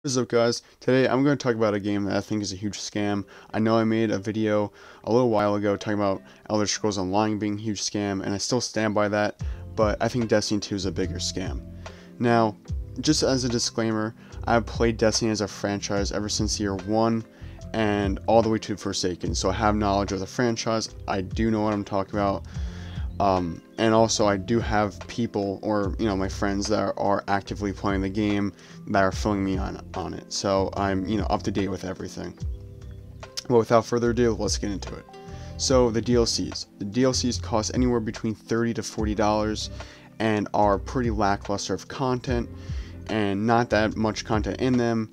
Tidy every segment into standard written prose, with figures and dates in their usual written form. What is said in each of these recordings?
What is up, guys? Today I'm going to talk about a game that I think is a huge scam. I know I made a video a little while ago talking about Elder Scrolls Online being a huge scam, and I still stand by that, but I think Destiny 2 is a bigger scam. Now, just as a disclaimer, I've played Destiny as a franchise ever since year 1 and all the way to Forsaken, so I have knowledge of the franchise. I do know what I'm talking about. And also I do have people, or my friends that are actively playing the game that are filling me on it, so I'm up to date with everything. But without further ado, let's get into it. So the DLCs cost anywhere between $30 to $40 and are pretty lackluster of content and not that much content in them,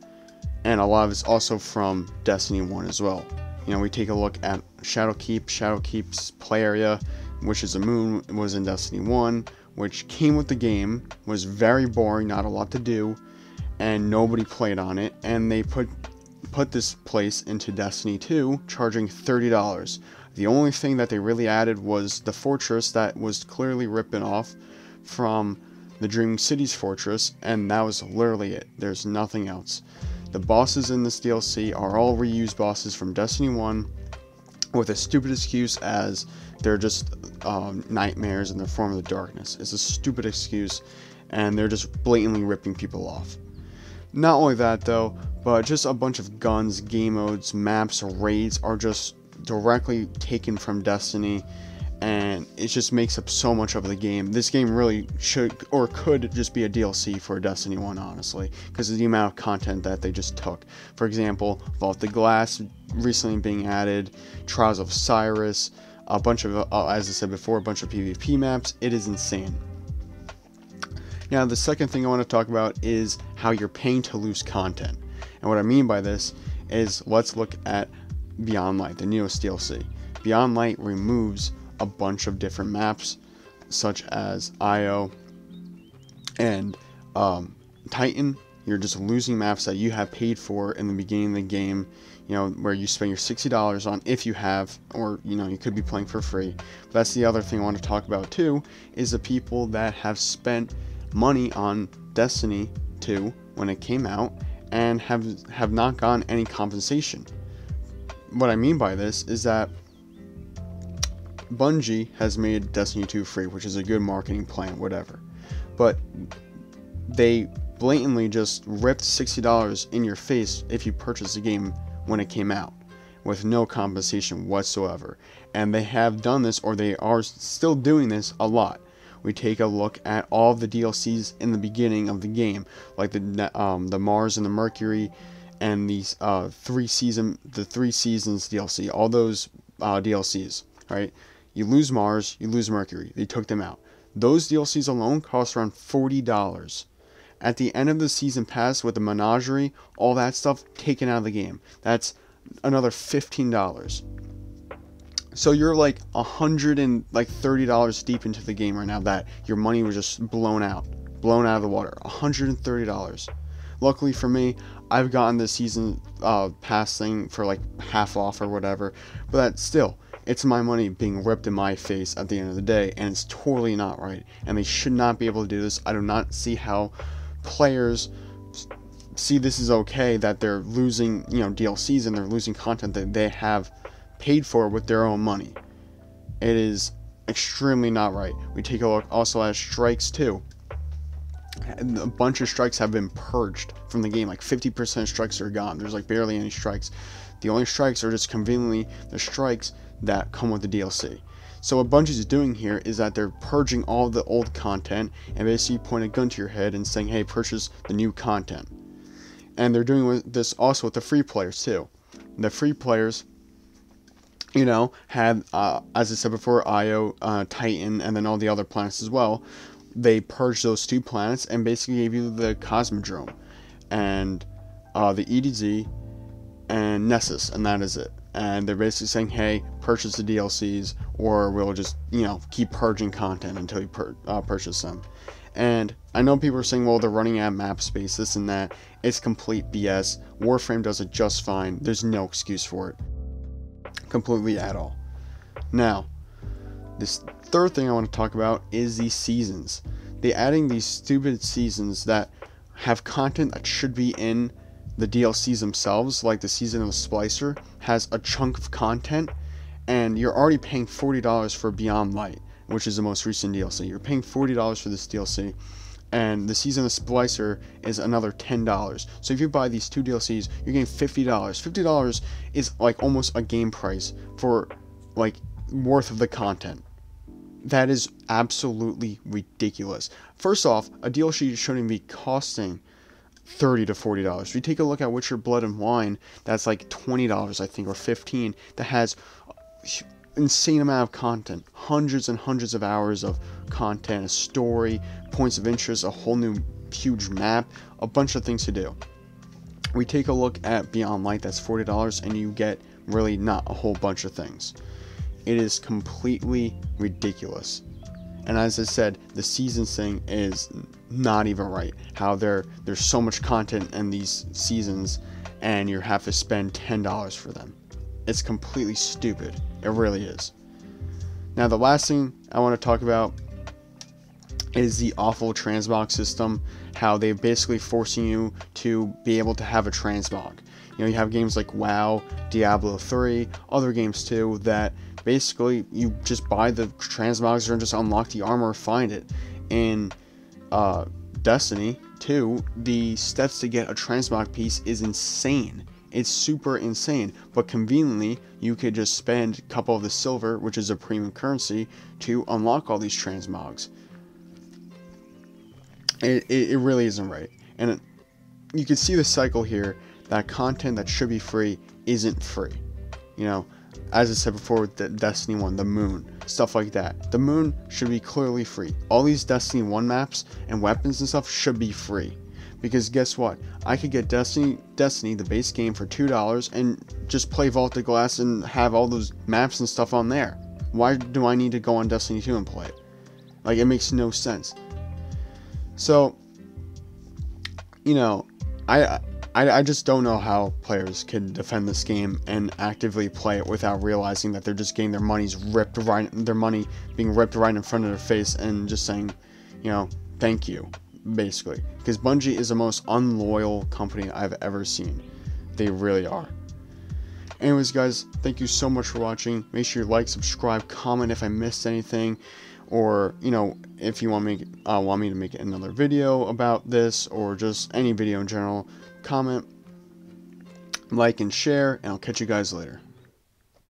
and a lot of it's also from Destiny 1 as well. We take a look at Shadowkeep's play area, which is a moon, was in Destiny 1, which came with the game, was very boring, not a lot to do, and nobody played on it, and they put this place into Destiny 2, charging $30. The only thing that they really added was the fortress that was clearly ripping off from the Dreaming Cities fortress, and that was literally it. There's nothing else. The bosses in this DLC are all reused bosses from Destiny 1, with a stupid excuse as they're just nightmares in the form of the darkness. It's a stupid excuse, and they're just blatantly ripping people off. Not only that though, but just a bunch of guns, game modes, maps, raids are just directly taken from Destiny, and it just makes up so much of the game. This game really should or could just be a DLC for Destiny 1, honestly, because of the amount of content that they just took. For example, Vaulted Glass recently being added, Trials of Cyrus, a bunch of, as I said before, a bunch of PvP maps. It is insane. Now, the second thing I want to talk about is how you're paying to lose content. And what I mean by this is, let's look at Beyond Light, the newest DLC. Beyond Light removes a bunch of different maps, such as Io and Titan. You're just losing maps that you have paid for in the beginning of the game, where you spend your $60 on, if you have, or you could be playing for free. But that's the other thing I want to talk about too, is the people that have spent money on Destiny 2 when it came out and have not gotten any compensation. What I mean by this is that Bungie has made Destiny 2 free, which is a good marketing plan, whatever. But they blatantly just ripped $60 in your face if you purchase the game when it came out, with no compensation whatsoever. And they have done this, or they are still doing this, a lot. We take a look at all of the DLCs in the beginning of the game, like the Mars and the Mercury, and these the 3 seasons DLC. All those DLCs, right? You lose Mars, you lose Mercury. They took them out. Those DLCs alone cost around $40. At the end of the season pass with the menagerie, all that stuff taken out of the game, that's another $15. So you're like $130 deep into the game right now that your money was just blown out of the water. $130. Luckily for me, I've gotten the season pass thing for like half off or whatever, but that's still, it's my money being ripped in my face at the end of the day, and it's totally not right, and they should not be able to do this. I do not see how players see this is okay, that they're losing DLCs and they're losing content that they have paid for with their own money. It is extremely not right. We take a look also at strikes too. And a bunch of strikes have been purged from the game. Like 50% of strikes are gone. There's like barely any strikes. The only strikes are just conveniently the strikes that come with the DLC. So what Bungie is doing here is that they're purging all the old content and basically pointing a gun to your head and saying, hey, purchase the new content. And they're doing this also with the free players too. The free players, had, as I said before, Io, Titan, and then all the other planets as well. They purged those 2 planets and basically gave you the Cosmodrome and the EDZ and Nessus, and that is it. And they're basically saying, hey, purchase the DLCs, or we'll just, keep purging content until you purchase them. And I know people are saying, well, they're running out of map space, this and that. It's complete BS. Warframe does it just fine. There's no excuse for it. Completely at all. Now, this third thing I want to talk about is these seasons. They're adding these stupid seasons that have content that should be in the DLCs themselves, like the Season of the Splicer, has a chunk of content, and you're already paying $40 for Beyond Light, which is the most recent DLC. You're paying $40 for this DLC, and the Season of the Splicer is another $10. So if you buy these two DLCs, you're getting $50. $50 is like almost a game price for like worth of the content. That is absolutely ridiculous. First off, a DLC shouldn't be costing $30 to $40. If you take a look at Witcher Blood and Wine, that's like $20, I think, or $15. That has insane amount of content, hundreds and hundreds of hours of content, a story, points of interest, a whole new huge map, a bunch of things to do. We take a look at Beyond Light, that's $40, and you get really not a whole bunch of things. It is completely ridiculous. And as I said, the seasons thing is not even right. How there's so much content in these seasons, and you have to spend $10 for them. It's completely stupid. It really is. Now, the last thing I want to talk about is the awful transmog system. How they're basically forcing you to be able to have a transmog. You know, you have games like WoW, Diablo 3, other games too, that basically you just buy the transmogs and just unlock the armor or find it. In Destiny 2, the steps to get a transmog piece is insane. It's super insane, but conveniently you could just spend a couple of the silver, which is a premium currency, to unlock all these transmogs. It really isn't right. And you can see the cycle here, that content that should be free isn't free. You know, as I said before with the Destiny 1, the moon, stuff like that. The moon should be clearly free. All these Destiny 1 maps and weapons and stuff should be free. Because guess what? I could get Destiny, the base game, for $2 and just play Vault of Glass and have all those maps and stuff on there. Why do I need to go on Destiny 2 and play it? Like, it makes no sense. So, you know, I just don't know how players can defend this game and actively play it without realizing that they're just getting their money being ripped right in front of their face and just saying, you know, thank you, basically. Because Bungie is the most unloyal company I've ever seen. They really are. Anyways, guys, thank you so much for watching. Make sure you like, subscribe, comment if I missed anything, or, you know, if you want me to make another video about this, or just any video in general. Comment, like, and share, and I'll catch you guys later.